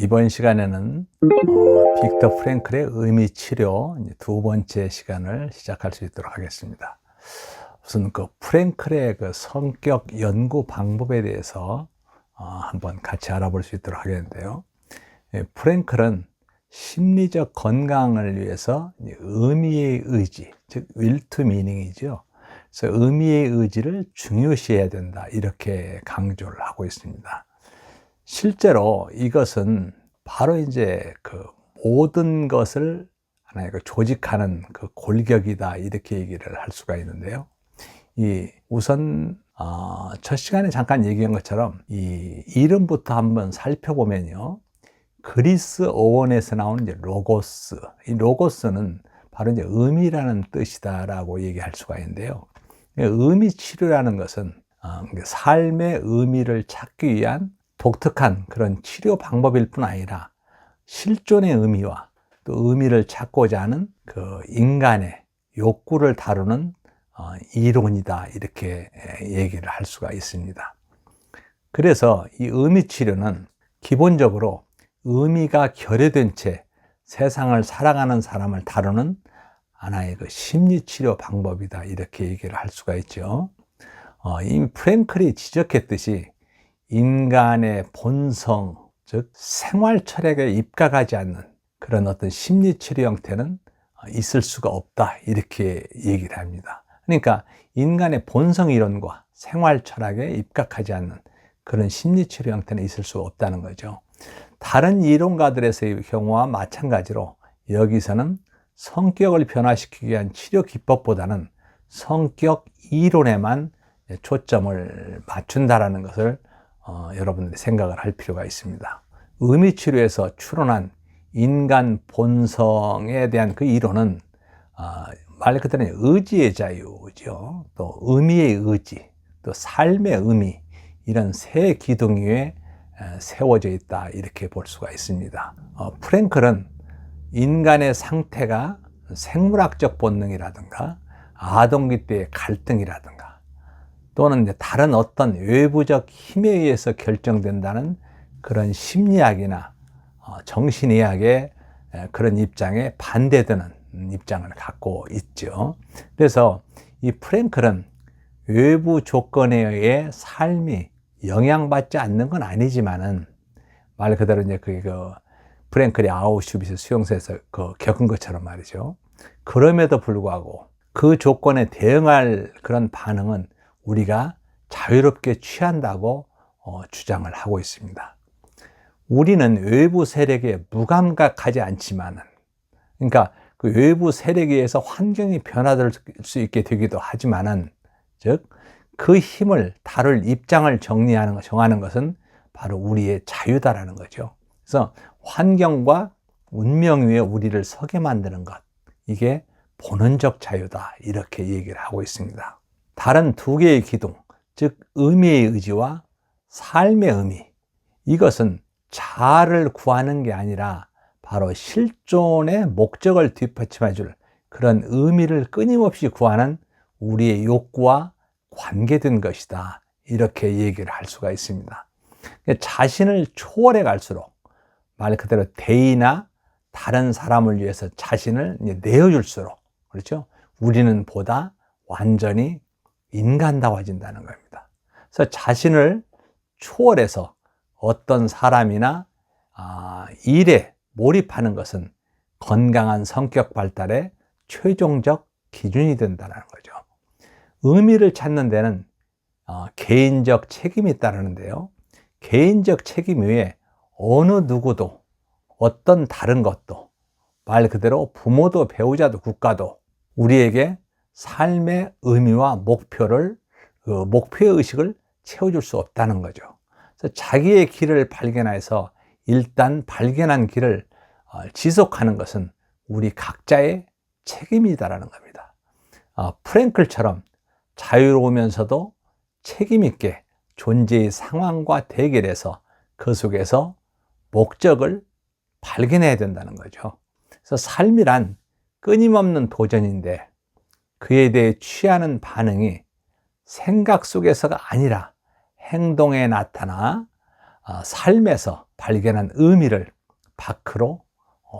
이번 시간에는 빅터 프랭클의 의미치료 두 번째 시간을 시작할 수 있도록 하겠습니다. 우선 그 프랭클의 그 성격 연구 방법에 대해서 한번 같이 알아볼 수 있도록 하겠는데요. 프랭클은 심리적 건강을 위해서 의미의 의지, 즉 will to meaning이죠. 그래서 의미의 의지를 중요시해야 된다, 이렇게 강조를 하고 있습니다. 실제로 이것은 바로 이제 그 모든 것을 하나의 그 조직하는 그 골격이다, 이렇게 얘기를 할 수가 있는데요. 우선 첫 시간에 잠깐 얘기한 것처럼 이 이름부터 한번 살펴보면요, 그리스 어원에서 나오는 이제 로고스, 이 로고스는 바로 이제 의미라는 뜻이다라고 얘기할 수가 있는데요. 의미 치료라는 것은 삶의 의미를 찾기 위한 독특한 그런 치료 방법일 뿐 아니라 실존의 의미와 또 의미를 찾고자 하는 그 인간의 욕구를 다루는 이론이다, 이렇게 얘기를 할 수가 있습니다. 그래서 이 의미 치료는 기본적으로 의미가 결여된 채 세상을 살아가는 사람을 다루는 하나의 그 심리 치료 방법이다, 이렇게 얘기를 할 수가 있죠. 이미 프랭클이 지적했듯이 인간의 본성, 즉 생활 철학에 입각하지 않는 그런 어떤 심리 치료 형태는 있을 수가 없다, 이렇게 얘기를 합니다. 그러니까 인간의 본성 이론과 생활 철학에 입각하지 않는 그런 심리 치료 형태는 있을 수가 없다는 거죠. 다른 이론가들의 경우와 마찬가지로 여기서는 성격을 변화시키기 위한 치료 기법보다는 성격 이론에만 초점을 맞춘다라는 것을 여러분들이 생각을 할 필요가 있습니다. 의미치료에서 추론한 인간 본성에 대한 그 이론은 말 그대로 의지의 자유죠. 또 의미의 의지, 또 삶의 의미, 이런 세 기둥 위에 세워져 있다, 이렇게 볼 수가 있습니다. 프랭클은 인간의 상태가 생물학적 본능이라든가 아동기 때의 갈등이라든가 또는 다른 어떤 외부적 힘에 의해서 결정된다는 그런 심리학이나 정신의학의 그런 입장에 반대되는 입장을 갖고 있죠. 그래서 이 프랭클은 외부 조건에 의해 삶이 영향받지 않는 건 아니지만은 말 그대로 이제 그 프랭클이 아우슈비츠 수용소에서 겪은 것처럼 말이죠. 그럼에도 불구하고 그 조건에 대응할 그런 반응은 우리가 자유롭게 취한다고 주장을 하고 있습니다. 우리는 외부 세력에 무감각하지 않지만은, 그러니까 그 외부 세력에 의해서 환경이 변화될 수 있게 되기도 하지만은, 즉 그 힘을 다룰 입장을 정하는 것은 바로 우리의 자유다라는 거죠. 그래서 환경과 운명 위에 우리를 서게 만드는 것, 이게 본원적 자유다, 이렇게 얘기를 하고 있습니다. 다른 두 개의 기둥, 즉 의미의 의지와 삶의 의미, 이것은 자아를 구하는 게 아니라 바로 실존의 목적을 뒷받침해 줄 그런 의미를 끊임없이 구하는 우리의 욕구와 관계된 것이다, 이렇게 얘기를 할 수가 있습니다. 자신을 초월해 갈수록 말 그대로 대의나 다른 사람을 위해서 자신을 내어줄수록, 그렇죠? 우리는 보다 완전히 인간다워진다는 겁니다. 그래서 자신을 초월해서 어떤 사람이나 일에 몰입하는 것은 건강한 성격 발달의 최종적 기준이 된다는 거죠. 의미를 찾는 데는 개인적 책임이 있다는데요. 개인적 책임 외에 어느 누구도, 어떤 다른 것도, 말 그대로 부모도 배우자도 국가도 우리에게 삶의 의미와 목표의식을 채워줄 수 없다는 거죠. 그래서 자기의 길을 발견해서 일단 발견한 길을 지속하는 것은 우리 각자의 책임이다라는 겁니다. 프랭클처럼 자유로우면서도 책임있게 존재의 상황과 대결해서 그 속에서 목적을 발견해야 된다는 거죠. 그래서 삶이란 끊임없는 도전인데 그에 대해 취하는 반응이 생각 속에서가 아니라 행동에 나타나 삶에서 발견한 의미를 밖으로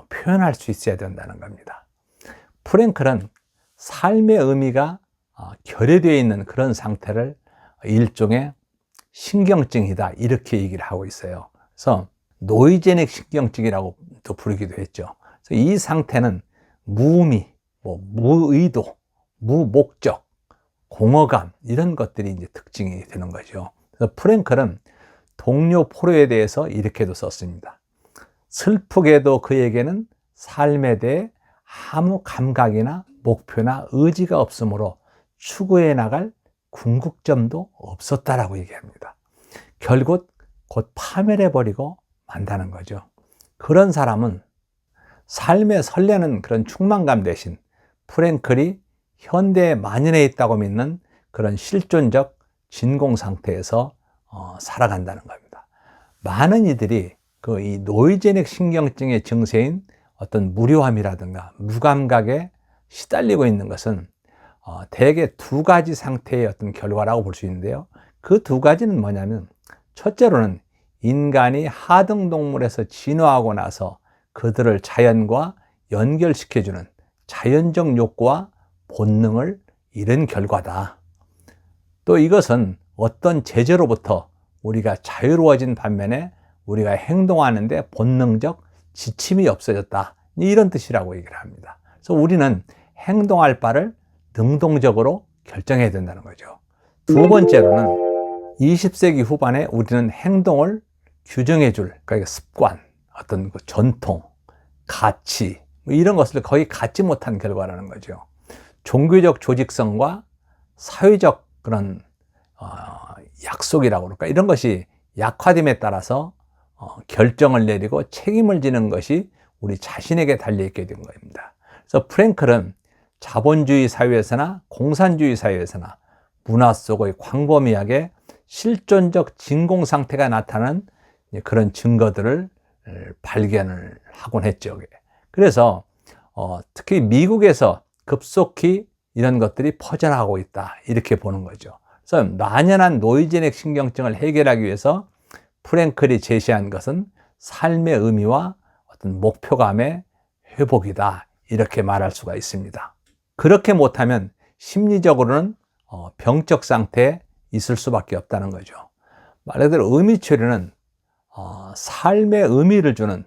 표현할 수 있어야 된다는 겁니다. 프랭클은 삶의 의미가 결여되어 있는 그런 상태를 일종의 신경증이다, 이렇게 얘기를 하고 있어요. 그래서 노이제닉 신경증이라고 또 부르기도 했죠. 그래서 이 상태는 무의미, 무의도, 무목적, 공허감, 이런 것들이 이제 특징이 되는 거죠. 그래서 프랭클은 동료 포로에 대해서 이렇게도 썼습니다. 슬프게도 그에게는 삶에 대해 아무 감각이나 목표나 의지가 없으므로 추구해 나갈 궁극점도 없었다라고 얘기합니다. 결국 곧 파멸해버리고 만다는 거죠. 그런 사람은 삶에 설레는 그런 충만감 대신 프랭클이 현대에 만연해 있다고 믿는 그런 실존적 진공 상태에서 살아간다는 겁니다. 많은 이들이 이 노이제닉 신경증의 증세인 어떤 무료함이라든가 무감각에 시달리고 있는 것은 대개 두 가지 상태의 어떤 결과라고 볼 수 있는데요. 그 두 가지는 뭐냐면, 첫째로는 인간이 하등동물에서 진화하고 나서 그들을 자연과 연결시켜주는 자연적 욕구와 본능을 잃은 결과다. 또 이것은 어떤 제재로부터 우리가 자유로워진 반면에 우리가 행동하는데 본능적 지침이 없어졌다, 이런 뜻이라고 얘기를 합니다. 그래서 우리는 행동할 바를 능동적으로 결정해야 된다는 거죠. 두 번째로는 20세기 후반에 우리는 행동을 규정해 줄, 그러니까 습관, 어떤 전통, 가치, 이런 것을 거의 갖지 못한 결과라는 거죠. 종교적 조직성과 사회적 그런 약속이라고 그럴까, 이런 것이 약화됨에 따라서 결정을 내리고 책임을 지는 것이 우리 자신에게 달려있게 된 겁니다. 그래서 프랭클은 자본주의 사회에서나 공산주의 사회에서나 문화 속의 광범위하게 실존적 진공 상태가 나타나는 그런 증거들을 발견을 하곤 했죠. 그래서 특히 미국에서 급속히 이런 것들이 퍼져나가고 있다, 이렇게 보는 거죠. 그래서 만연한 노이제닉 신경증을 해결하기 위해서 프랭클이 제시한 것은 삶의 의미와 어떤 목표감의 회복이다, 이렇게 말할 수가 있습니다. 그렇게 못하면 심리적으로는 병적 상태에 있을 수밖에 없다는 거죠. 말 그대로 의미 처리는 삶의 의미를 주는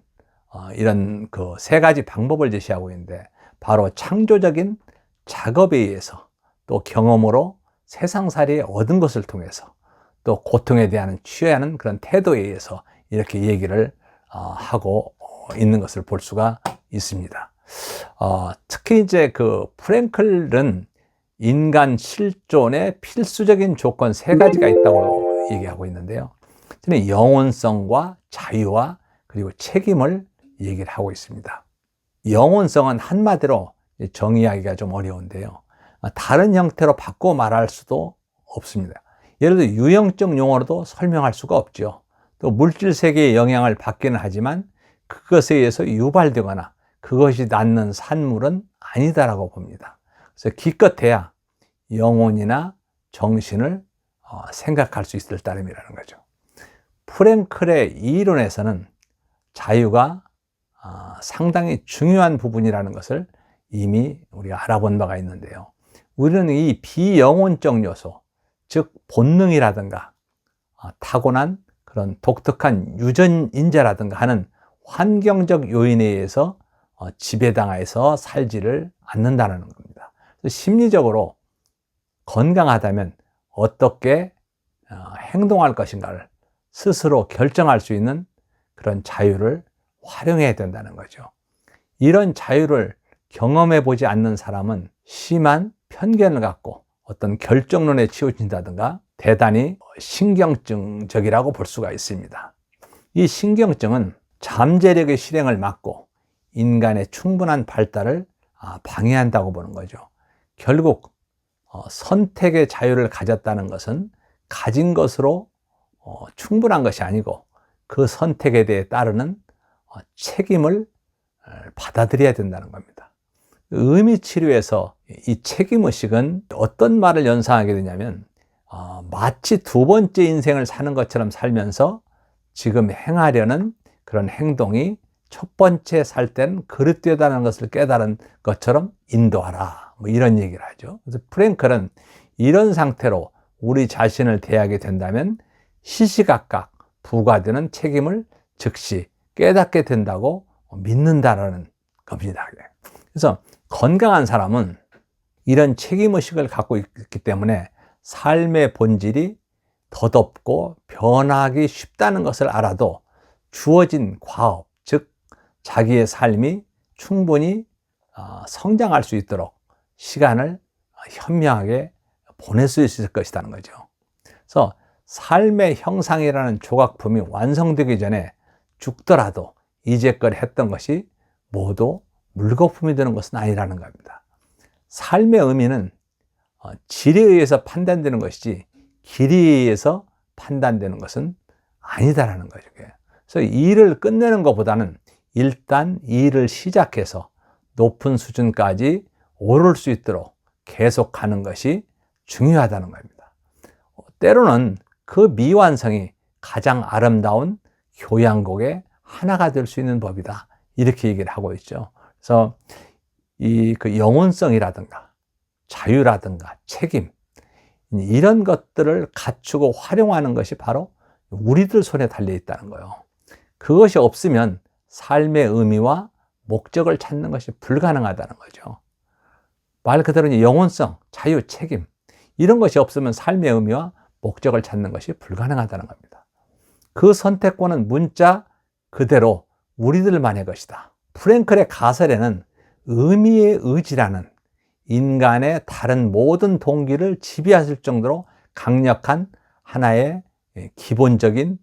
이런 그 세 가지 방법을 제시하고 있는데, 바로 창조적인 작업에 의해서, 또 경험으로 세상살이에 얻은 것을 통해서, 또 고통에 대한 취하는 그런 태도에 의해서 이렇게 얘기를 하고 있는 것을 볼 수가 있습니다. 특히 이제 그 프랭클은 인간 실존의 필수적인 조건 세 가지가 있다고 얘기하고 있는데요. 저는 영혼성과 자유와 그리고 책임을 얘기를 하고 있습니다. 영혼성은 한마디로 정의하기가 좀 어려운데요. 다른 형태로 바꿔 말할 수도 없습니다. 예를 들어 유형적 용어로도 설명할 수가 없죠. 또 물질 세계의 영향을 받기는 하지만 그것에 의해서 유발되거나 그것이 낳는 산물은 아니다라고 봅니다. 그래서 기껏해야 영혼이나 정신을 생각할 수 있을 따름이라는 거죠. 프랭클의 이론에서는 자유가 상당히 중요한 부분이라는 것을 이미 우리가 알아본 바가 있는데요. 우리는 이 비영혼적 요소, 즉 본능이라든가 타고난 그런 독특한 유전인자라든가 하는 환경적 요인에 의해서 지배당해서 살지를 않는다는 겁니다. 심리적으로 건강하다면 어떻게 행동할 것인가를 스스로 결정할 수 있는 그런 자유를 활용해야 된다는 거죠. 이런 자유를 경험해 보지 않는 사람은 심한 편견을 갖고 어떤 결정론에 치우친다든가 대단히 신경증적이라고 볼 수가 있습니다. 이 신경증은 잠재력의 실행을 막고 인간의 충분한 발달을 방해한다고 보는 거죠. 결국 선택의 자유를 가졌다는 것은 가진 것으로 충분한 것이 아니고 그 선택에 대해 따르는 책임을 받아들여야 된다는 겁니다. 의미 치료에서 이 책임의식은 어떤 말을 연상하게 되냐면 마치 두 번째 인생을 사는 것처럼 살면서 지금 행하려는 그런 행동이 첫 번째 살 때는 그릇되다는 것을 깨달은 것처럼 인도하라. 뭐 이런 얘기를 하죠. 그래서 프랭클은 이런 상태로 우리 자신을 대하게 된다면 시시각각 부과되는 책임을 즉시 깨닫게 된다고 믿는다라는 겁니다. 그래서 건강한 사람은 이런 책임의식을 갖고 있기 때문에 삶의 본질이 덧없고 변하기 쉽다는 것을 알아도 주어진 과업, 즉 자기의 삶이 충분히 성장할 수 있도록 시간을 현명하게 보낼 수 있을 것이라는 거죠. 그래서 삶의 형상이라는 조각품이 완성되기 전에 죽더라도 이제껏 했던 것이 모두 물거품이 되는 것은 아니라는 겁니다. 삶의 의미는 질에 의해서 판단되는 것이지 길이에 의해서 판단되는 것은 아니다라는 거죠. 그래서 일을 끝내는 것보다는 일단 일을 시작해서 높은 수준까지 오를 수 있도록 계속하는 것이 중요하다는 겁니다. 때로는 그 미완성이 가장 아름다운 교양곡의 하나가 될 수 있는 법이다. 이렇게 얘기를 하고 있죠. 그래서 그 영혼성이라든가 자유라든가 책임, 이런 것들을 갖추고 활용하는 것이 바로 우리들 손에 달려 있다는 거예요. 그것이 없으면 삶의 의미와 목적을 찾는 것이 불가능하다는 거죠. 말 그대로 영혼성, 자유, 책임, 이런 것이 없으면 삶의 의미와 목적을 찾는 것이 불가능하다는 겁니다. 그 선택권은 문자 그대로 우리들만의 것이다. 프랭클의 가설에는 의미의 의지라는 인간의 다른 모든 동기를 지배하실 정도로 강력한 하나의 기본적인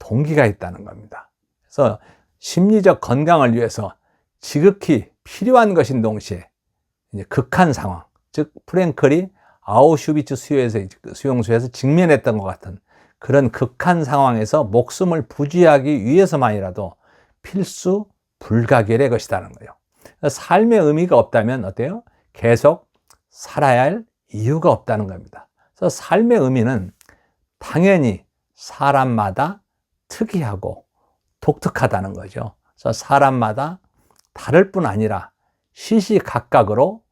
동기가 있다는 겁니다. 그래서 심리적 건강을 위해서 지극히 필요한 것인 동시에 극한 상황, 즉 프랭클이 아우슈비츠 수용소에서 직면했던 것 같은 그런 극한 상황에서 목숨을 부지하기 위해서만이라도 필수 불가결의 것이라는 거예요. 삶의 의미가 없다면 어때요? 계속 살아야 할 이유가 없다는 겁니다. 그래서 삶의 의미는 당연히 사람마다 특이하고 독특하다는 거죠. 그래서 사람마다 다를 뿐 아니라 시시각각으로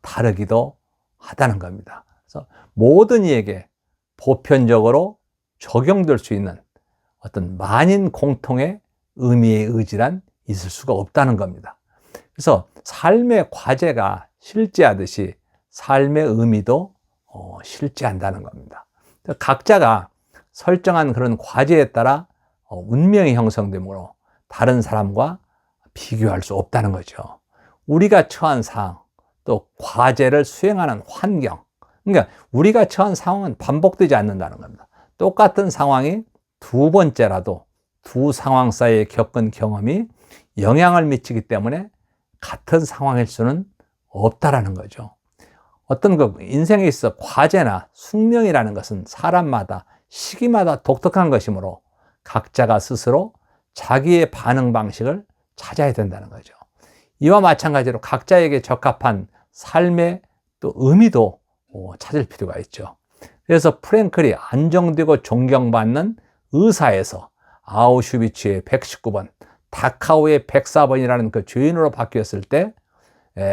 다르기도 하다는 겁니다. 그래서 모든 이에게 보편적으로 적용될 수 있는 어떤 만인 공통의 의미의 의지란 있을 수가 없다는 겁니다. 그래서 삶의 과제가 실제하듯이 삶의 의미도 실제한다는 겁니다. 각자가 설정한 그런 과제에 따라 운명이 형성되므로 다른 사람과 비교할 수 없다는 거죠. 우리가 처한 상황, 또 과제를 수행하는 환경, 그러니까 우리가 처한 상황은 반복되지 않는다는 겁니다. 똑같은 상황이 두 번째라도 두 상황 사이에 겪은 경험이 영향을 미치기 때문에 같은 상황일 수는 없다라는 거죠. 어떤 인생에 있어 과제나 숙명이라는 것은 사람마다 시기마다 독특한 것이므로 각자가 스스로 자기의 반응 방식을 찾아야 된다는 거죠. 이와 마찬가지로 각자에게 적합한 삶의 또 의미도 찾을 필요가 있죠. 그래서 프랭클이 안정되고 존경받는 의사에서 아우슈비츠의 119번, 다카오의 104번이라는 그 죄인으로 바뀌었을 때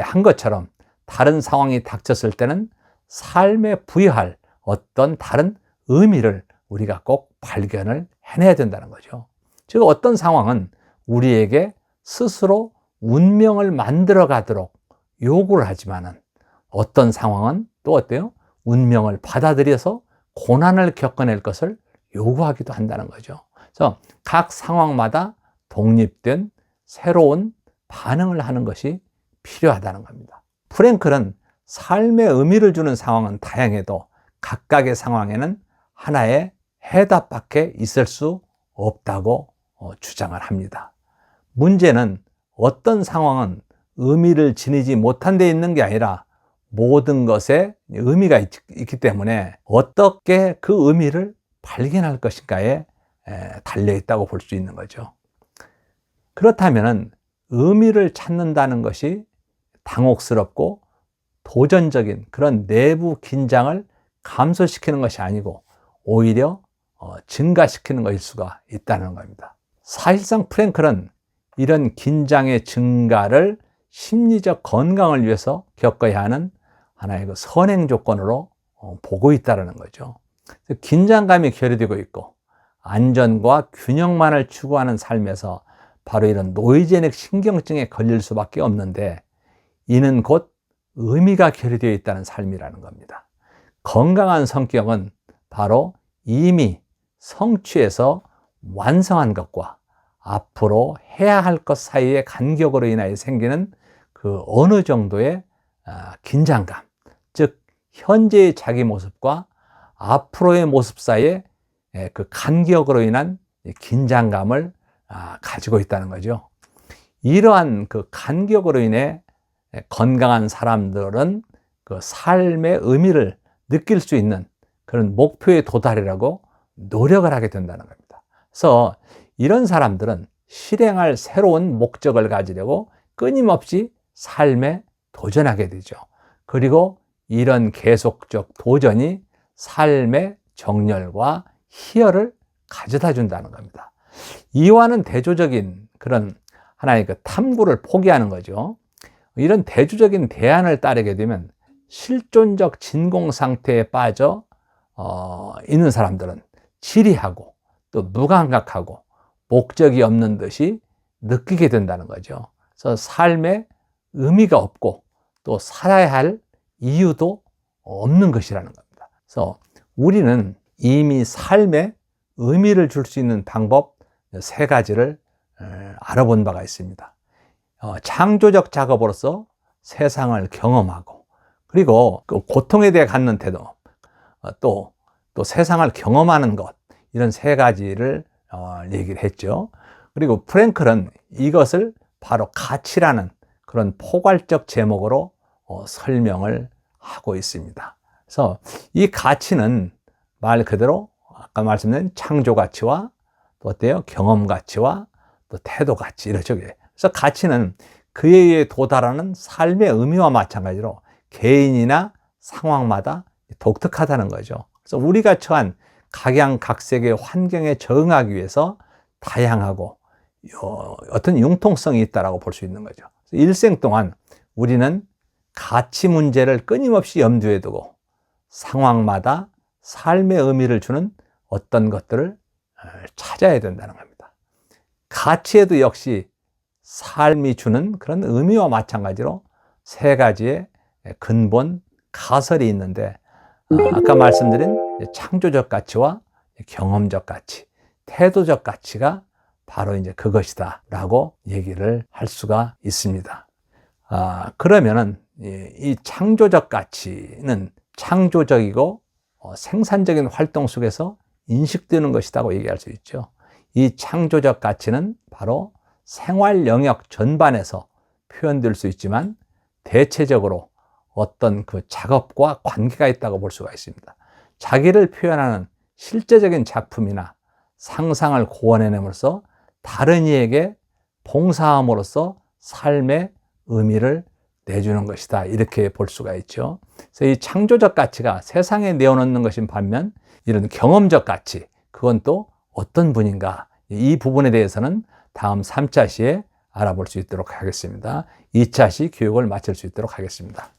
한 것처럼 다른 상황이 닥쳤을 때는 삶에 부여할 어떤 다른 의미를 우리가 꼭 발견을 해내야 된다는 거죠. 즉 어떤 상황은 우리에게 스스로 운명을 만들어 가도록 요구를 하지만은 어떤 상황은 또 어때요? 운명을 받아들여서 고난을 겪어낼 것을 요구하기도 한다는 거죠. 그래서 각 상황마다 독립된 새로운 반응을 하는 것이 필요하다는 겁니다. 프랭클은 삶의 의미를 주는 상황은 다양해도 각각의 상황에는 하나의 해답밖에 있을 수 없다고 주장을 합니다. 문제는 어떤 상황은 의미를 지니지 못한 데 있는 게 아니라 모든 것에 의미가 있기 때문에 어떻게 그 의미를 발견할 것인가에 달려 있다고 볼 수 있는 거죠. 그렇다면 의미를 찾는다는 것이 당혹스럽고 도전적인 그런 내부 긴장을 감소시키는 것이 아니고 오히려 증가시키는 것일 수가 있다는 겁니다. 사실상 프랭클은 이런 긴장의 증가를 심리적 건강을 위해서 겪어야 하는 하나의 그 선행 조건으로 보고 있다는 거죠. 긴장감이 결여되고 있고 안전과 균형만을 추구하는 삶에서 바로 이런 노이제닉 신경증에 걸릴 수밖에 없는데, 이는 곧 의미가 결여되어 있다는 삶이라는 겁니다. 건강한 성격은 바로 이미 성취해서 완성한 것과 앞으로 해야 할 것 사이의 간격으로 인하여 생기는 그 어느 정도의 긴장감, 즉 현재의 자기 모습과 앞으로의 모습 사이의 그 간격으로 인한 긴장감을 가지고 있다는 거죠. 이러한 그 간격으로 인해 건강한 사람들은 그 삶의 의미를 느낄 수 있는 그런 목표에 도달하려고 노력을 하게 된다는 겁니다. 그래서 이런 사람들은 실행할 새로운 목적을 가지려고 끊임없이 삶에 도전하게 되죠. 그리고 이런 계속적 도전이 삶의 정열과 희열을 가져다 준다는 겁니다. 이와는 대조적인 그런 하나의 그 탐구를 포기하는 거죠. 이런 대조적인 대안을 따르게 되면 실존적 진공 상태에 빠져 있는 사람들은 지리하고 또 무감각하고 목적이 없는 듯이 느끼게 된다는 거죠. 그래서 삶에 의미가 없고 또 살아야 할 이유도 없는 것이라는 겁니다. 그래서 우리는 이미 삶에 의미를 줄 수 있는 방법 3가지를 알아본 바가 있습니다. 창조적 작업으로서 세상을 경험하고, 그리고 그 고통에 대해 갖는 태도, 또 세상을 경험하는 것, 이런 3가지를 얘기를 했죠. 그리고 프랭클은 이것을 바로 가치라는 그런 포괄적 제목으로 설명을 하고 있습니다. 그래서 이 가치는 말 그대로 아까 말씀드린 창조 가치와 또 어때요? 경험 가치와 또 태도 가치, 이렇죠. 그래서 가치는 그에 의해 도달하는 삶의 의미와 마찬가지로 개인이나 상황마다 독특하다는 거죠. 그래서 우리가 처한 각양각색의 환경에 적응하기 위해서 다양하고 어떤 융통성이 있다고 볼 수 있는 거죠. 일생 동안 우리는 가치 문제를 끊임없이 염두에 두고 상황마다 삶의 의미를 주는 어떤 것들을 찾아야 된다는 겁니다. 가치에도 역시 삶이 주는 그런 의미와 마찬가지로 3가지의 근본 가설이 있는데, 아까 말씀드린 창조적 가치와 경험적 가치, 태도적 가치가 바로 이제 그것이다 라고 얘기를 할 수가 있습니다. 그러면은 이 창조적 가치는 창조적이고 생산적인 활동 속에서 인식되는 것이라고 얘기할 수 있죠. 이 창조적 가치는 바로 생활 영역 전반에서 표현될 수 있지만 대체적으로 어떤 그 작업과 관계가 있다고 볼 수가 있습니다. 자기를 표현하는 실제적인 작품이나 상상을 고안해냄으로써 다른 이에게 봉사함으로써 삶의 의미를 내주는 것이다, 이렇게 볼 수가 있죠. 그래서 이 창조적 가치가 세상에 내어놓는 것인 반면 이런 경험적 가치, 그건 또 어떤 분인가, 이 부분에 대해서는 다음 3차 시에 알아볼 수 있도록 하겠습니다. 2차 시 교육을 마칠 수 있도록 하겠습니다.